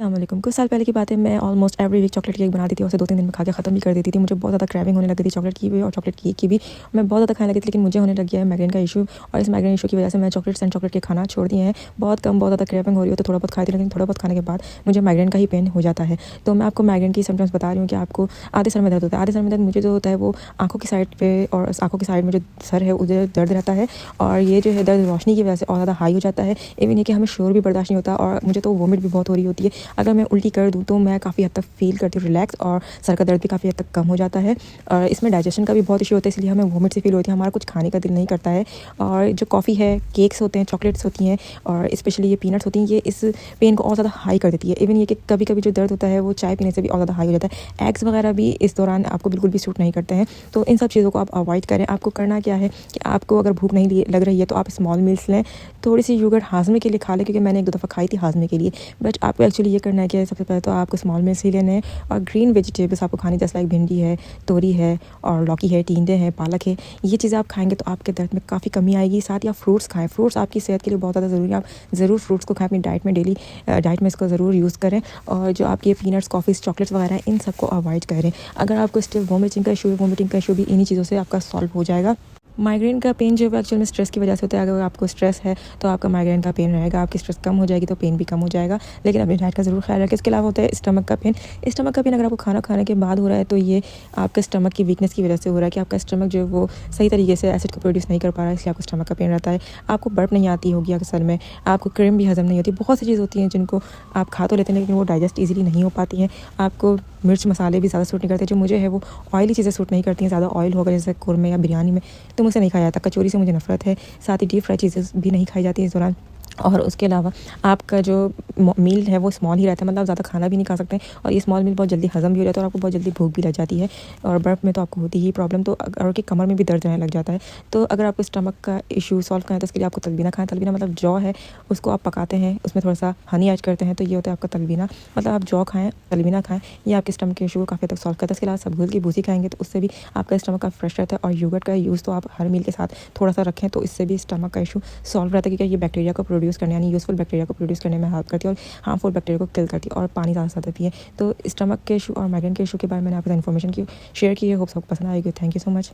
अस्सलामुअलैकुम। कुछ साल पहले की बात है, मैं almost every week chocolate cake बनाती थी और उसे 2-3 दिन में खा के ख़त्म भी कर देती थी। मुझे बहुत ज़्यादा क्रेविंग होने लगी थी चॉकलेट की भी और चॉकलेट केक की भी। मैं बहुत ज़्यादा खाने लगी थी, लेकिन मुझे होने लग गया है माइग्रेन का इशू और इस माइग्रेन इशू की वजह से मैं चॉकलेट्स एंड चॉकलेट केक खाना छोड़ दिए हैं। बहुत ज़्यादा क्रेविंग हो रही हो तो थोड़ा बहुत खाती हूँ, लेकिन थोड़ा बहुत खाने के बाद मुझे माइग्रेन का ही पेन हो जाता है। तो मैं आपको माइग्रेन की सिम्पटम्स बता रही हूँ कि आपको आधे सर में दर्द होता है। आधे सर में दर्द मुझे जो होता है वो आँखों की साइड पे और आँखों की साइड में जो सर है उधर दर्द रहता है और ये जो है दर्द रोशनी की वजह से और ज़्यादा हाई हो जाता है। इवन ये कि हमें शोर भी बर्दाश्त नहीं होता और मुझे तो वोमिट भी बहुत हो रही होती है। अगर मैं उल्टी कर दूँ तो मैं काफ़ी हद तक फ़ील करती हूँ रिलैक्स और सर का दर्द भी काफ़ी हद तक कम हो जाता है। और इसमें डाइजेशन का भी बहुत इशू होता है, इसलिए हमें वोमिट से फ़ील होती है, हमारा कुछ खाने का दिल नहीं करता है। और जो कॉफ़ी है, केक्स होते हैं, चॉकलेट्स होती हैं और स्पेशली ये पीनट्स होती हैं, ये इस पेन को और ज़्यादा हाई कर देती है। इवन ये कि कभी-कभी जो दर्द होता है वो चाय पीने से भी और ज़्यादा हाई हो जाता है। एग्स वगैरह भी इस दौरान आपको बिल्कुल भी सूट नहीं करते हैं। तो इन सब चीज़ों को आप अवॉइड करें। आपको करना क्या है कि आपको अगर भूख नहीं लग रही है तो आप स्मॉल मील्स लें, थोड़ी सी योगर्ट हाज़मे के लिए खा लें, क्योंकि मैंने 1-2 दफ़ा खाई थी हाज़मे के लिए। बट आपको एक्चुअली ये करना है कि सबसे पहले तो आपको स्मॉल मील्स ही लेने हैं और ग्रीन वेजिटेबल्स आपको खानी, जैसे लाइक भिंडी है, तोरी है और लौकी है, टिंडे हैं, पालक है। ये चीज़ें आप खाएँगे तो आपके दर्द में काफ़ी कमी आएगी। साथ ही आप फ्रूट्स खाएँ, फ्रूट्स आपकी सेहत के लिए बहुत ज़्यादा ज़रूरी है। आप ज़रूर फ्रूट्स को खाएँ, अपनी डाइट में डेली डाइट में इसको ज़रूर यूज़ करें। और जो आपके पीनट्स, कॉफ़ीज़, चॉकलेट्स वगैरह हैं, इन सबको अवॉइड करें। अगर आपको स्टिल वोमिटिंग का इशू है, वोमिटिंग का इशू भी इन्हीं चीज़ों से आपका सॉल्व हो जाएगा। माइग्रेन का पेन जो है एक्चुअल में स्ट्रेस की वजह से होता है। अगर आपको स्ट्रेस है तो आपका माइग्रेन का पेन रहेगा, आपकी स्ट्रेस कम हो जाएगी तो पेन भी कम हो जाएगा। लेकिन अपनी डाइट का ज़रूर ख्याल रखें। इसके अलावा होता है स्टमक का पेन। स्टमक का पेन अगर आपको खाना खाने के बाद हो रहा है तो ये आपके स्टमक की वीकनेस की वजह से हो रहा है कि आपका स्टमक जो है वो सही तरीके से एसिड को प्रोड्यूस नहीं कर पा रहा है, इसलिए आपको स्टमक का पेन रहता है। आपको बर्फ नहीं आती होगी अक्सर में, आपको क्रीम भी हज़म नहीं होती। बहुत सी चीज़ होती हैं जिनको आप खा तो लेते हैं लेकिन वो डाइजेस्ट ईज़िली नहीं हो पाती हैं। आपको मिर्च मसाले भी ज़्यादा सूट नहीं करते। जो मुझे है वो ऑयली चीज़ें सूट नहीं करती हैं। ज़्यादा ऑयल होगा जैसे कौरमे या बिरयानी में तो मुझसे नहीं खाया जाता। कचौरी से मुझे नफ़रत है। साथ ही डीप फ्राई चीज़ें भी नहीं खाई जाती इस दौरान। और उसके अलावा आपका जो मील है वो स्मॉल ही रहता है, मतलब ज़्यादा खाना भी नहीं खा सकते हैं और ये स्मॉल मील बहुत जल्दी हज़म भी हो जाता है और आपको बहुत जल्दी भूख भी लग जाती है। और बर्फ़ में तो आपको होती ही प्रॉब्लम, तो और कि कमर में भी दर्द रहने लग जाता है। तो अगर आपको स्टमक का इशू सॉल्व करना है तो उसके लिए आपको तलबीना खाएँ। तलबीना मतलब जौ है, उसको आप पकाते हैं, उसमें थोड़ा-सा हनी ऐड करते हैं तो ये होता है आपका तलबीना। मतलब आप जौ खाएँ, तलबीना खाएँ, ये आपके स्टमक के इशू को काफ़ी हद तक सॉल्व करता है। इसके अलावा सब्ज़ की भूसी खाएँगे तो उससे भी आपका स्टमक काफ़ी फ्रेश रहता है। और योगर्ट का यूज़ तो आप हर मील के साथ थोड़ा-सा रखें तो इससे भी स्टमक का इशू सॉल्व रहता है, क्योंकि ये बैक्टीरिया को प्रोड्यूस करने, यानी यूज़फुल बैक्टीरिया को प्रोड्यूस करने में हेल्प करती है और हार्मफुल बैक्टीरिया को किल करती है। और पानी ज़्यादा से ज़्यादा पिएँ। तो स्टमक के इशू और माइग्रेन के इशू के बारे में मैंने आपके साथ इन्फॉर्मेशन की शेयर की है। होप सबको पसंद आएगी। Thank you so much.